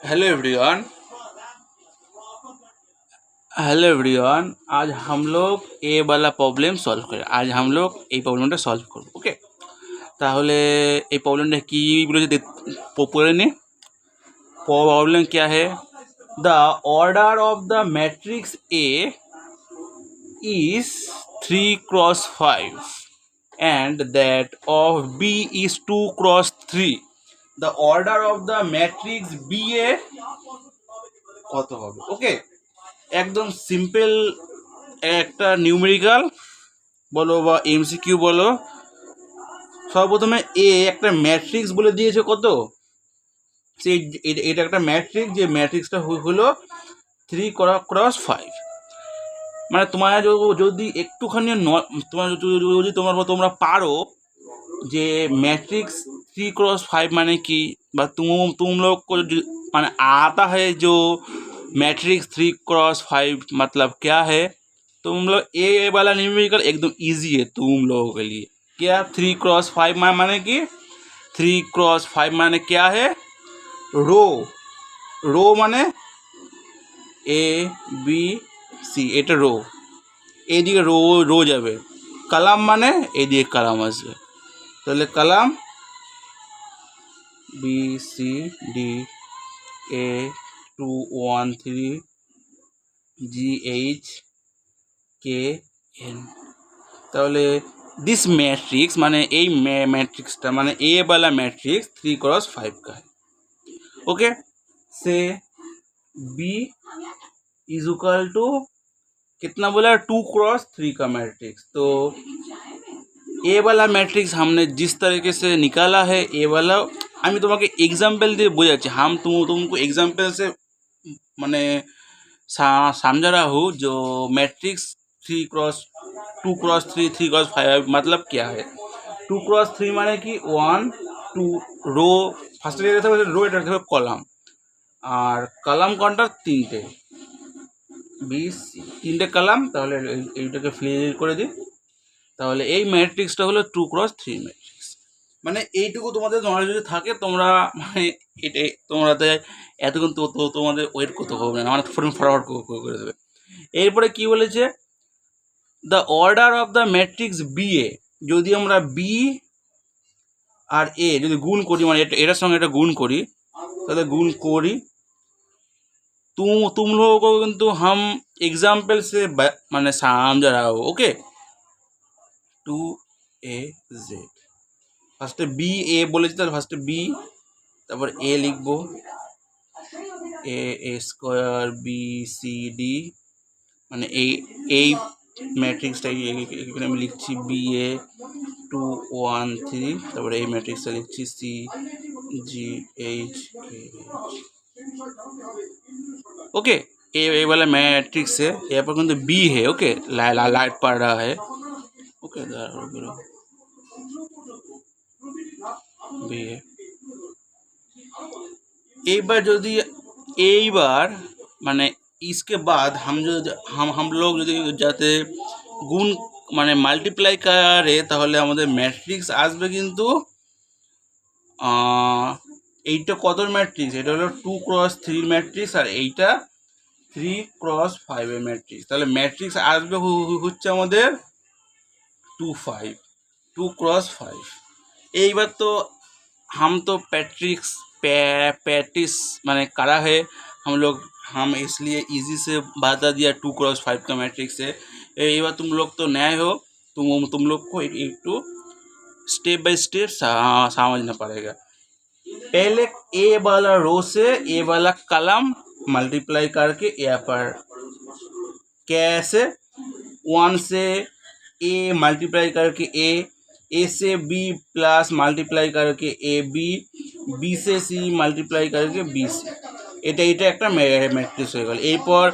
Hello everyone. Hello everyone, आज हम लोग ए वाला प्रॉब्लम सॉल्व करें। आज हम लोग এই প্রবলেমটা সলভ করব। ওকে, তাহলে এই প্রবলেমটা কি বলেছে পড়ে নে। प्रॉब्लम क्या है? The order of the matrix A is 3 cross 5 and that of B is 2 cross 3. The order of the matrix BA কত হবে? ওকে, একদম সিম্পল একটা নিউমেরিক্যাল বলো বা এমসিকিউ বলো। সর্বপ্রথমে এ একটা ম্যাট্রিক্স বলে দিয়েছে কত, সেই এটা একটা ম্যাট্রিক্স, যে ম্যাট্রিক্সটা হলো 3 cross 5। মানে তোমার যদি একটুখানি তোমার যদি তোমরা পারো যে ম্যাट्रिक्स 3 cross 5 মানে কি, বা तुम लोग को মানে आता है जो मैट्रिक्स 3 cross 5 मतलब क्या है, तुम लोग ए वाला न्यूमेरिकल एकदम इजी है तुम लोगों के लिए। क्या 3 cross 5 माने कि 3 cross 5 माने क्या है? रो। रो माने ए बी সি, এটা রো। এইদিকে রো রো যাবে। কলাম মানে এইদিকে কলাম আসবে। তাহলে column B C D A 2 1 3 G H K N. তাহলে दिस मैट्रिक्स माने এই मैट्रिक्सটা মানে ए वाला मैट्रिक्स 3 cross 5 का है। ओके, से बी इज इक्वल टू कितना बोला? 2 cross 3 का मैट्रिक्स। तो ए वाला मैट्रिक्स हमने जिस तरीके से निकाला है, ए वाला আমি তোমাকে एग्जाम्पल দিয়ে বোঝাচ্ছি। हम तुमको एग्जाम्पल से मैंने समझा रहा हूँ जो मैट्रिक्स 2 cross 3 3 cross 5 मतलब क्या है। 2 cross 3 माने कि 1 2 रो, ফার্স্টে যেতে হবে রো, এটা হবে কলাম। আর কলাম কোনটা? তিনটে, বি সি, তিনটে কলাম। তাহলে এইটাকে ফিল করে দিই। তাহলে এই ম্যাট্রিক্সটা হলো 2 cross 3 ম্যাট্রিক্স। মানে এইটুকু তোমাদের নলেজ যদি থাকে, তোমরা মানে এটা তোমরাতে এতক্ষণ তো তোমাদের ওয়েট করতে হবে না, মানে ফরওয়ার্ড করে দেবে। এরপরে কি বলেছে? The order of the matrix B A, যদি আমরা বি আর এ যদি গুণ করি, মানে এটার সঙ্গে এটা গুণ করি, তাহলে गुण करी तुम लोगों को किंतु हम एग्जाम्पल से माने समझा रहा हो। ओके, 2 a z ফার্স্টে বি এ বলেছি, তাহলে ফার্স্টে বি, তারপর এ লিখবো, এ স্কোয়ার বি সি ডি, মানে এই ম্যাট্রিক্সটা এখানে আমি লিখছি বি এ 2 1 3, তারপরে এই ম্যাট্রিক্সটা লিখছি সি जी एच के। ओके, ए वाला मैट्रिक्स है, यहाँ पर किंतु बी है। ओके, लाइट पड़ रहा है। ओके, बी है। एक बार यदि एक बार माने इसके बाद हम लोग यदि जाते गुण माने মাল্টিপ্লাই करे, তাহলে আমাদের ম্যাট্রিক্স আসবে কিন্তু এইটা কত ম্যাট্রিক্স? এটা হলো 2 cross 3 ম্যাট্রিক্স, আর এইটা 3 cross 5 এর ম্যাট্রিক্স। তাহলে ম্যাট্রিক্স আসবে হচ্ছে আমাদের 2 cross 5। এইবার তো हम तो पैटिस माने करा है हम इसलिए इजी से बता दिया 2 cross 5 का मैट्रिक्स है। एक बार तुम लोग तो नए हो, तुम लोग को एक टू स्टेप बाय स्टेप समझना पड़ेगा। पहले ए वाला रो से ए वाला कलम मल्टीप्लाई करके यहाँ पर कैसे 1 से ए मल्टीप्लाई करके ए से बी प्लस मल्टीप्लाई करके ए बी से सी मल्टीप्लाई करके बी सी, এটা একটা ম্যাট্রিক্স হয়ে গেল। এরপর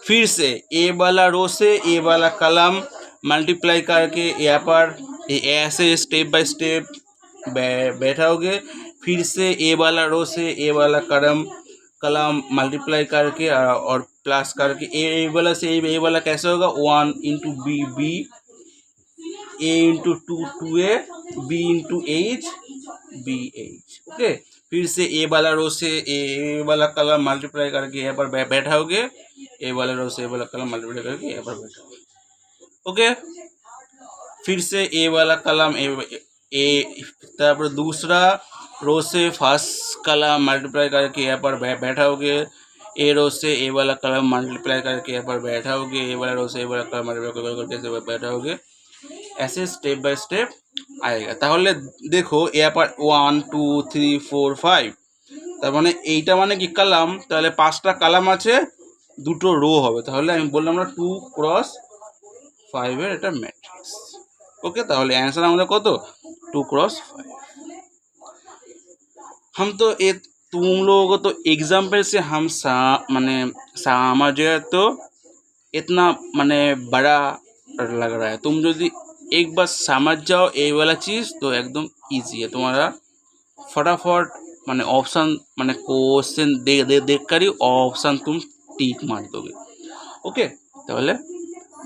फिर से ए वाला रो से ए वाला कलम मल्टीप्लाई करके यहाँ पर ऐसे स्टेप बाय स्टेप बैठाओगे। फिर से ए वाला रो से ए वाला कलम मल्टीप्लाई करके और प्लस करके ए वाला से ए वाला कैसे होगा? 1 into B A into 2 2 A B into H B H. Okay, फिर से ए वाला रो से ए वाला कलम मल्टीप्लाई करके यहाँ पर बैठाओगे, ए वाला रो से ए वाला कलम मल्टीप्लाई करके यहाँ पर बैठाओगे। ओके, फिर से ए वाला कलम ए तारपर दूसरा रो से फर्स्ट कलम मल्टीप्लाई करके यहाँ पर बैठाओगे, ए रो से ए वाला कलम मल्टीप्लाई करके यहाँ पर बैठाओगे, ए वाला रो से ए वाला कलम मल्टीप्लाई करके बैठाओगे। ऐसे स्टेप बाय स्टेप आएगा। তাহলে দেখো এরপর 1 2 3 4 5, তার মানে এইটা মানে কি কলাম, তাহলে 5টা কলাম আছে, দুটো রো হবে, তাহলে আমি বললাম না 2 क्रॉस 5 এর এটা ম্যাট্রিক্স। ओके, তাহলে आंसर আমাদের कत 2 क्रॉस 5। हम तो ये तुम लोगों को तो एग्जाम्पल से हम माने समझ तो इतना माने बड़ा लग रहा है। तुम यदि एक बार समझ जाओ ये वाला चीज़ तो एकदम इजी है तुम्हारा, फटाफट माने ऑप्शन माने क्वेश्चन देख कर ही ऑप्शन तुम टिक मार दोगे। ओके, तो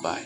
बाय।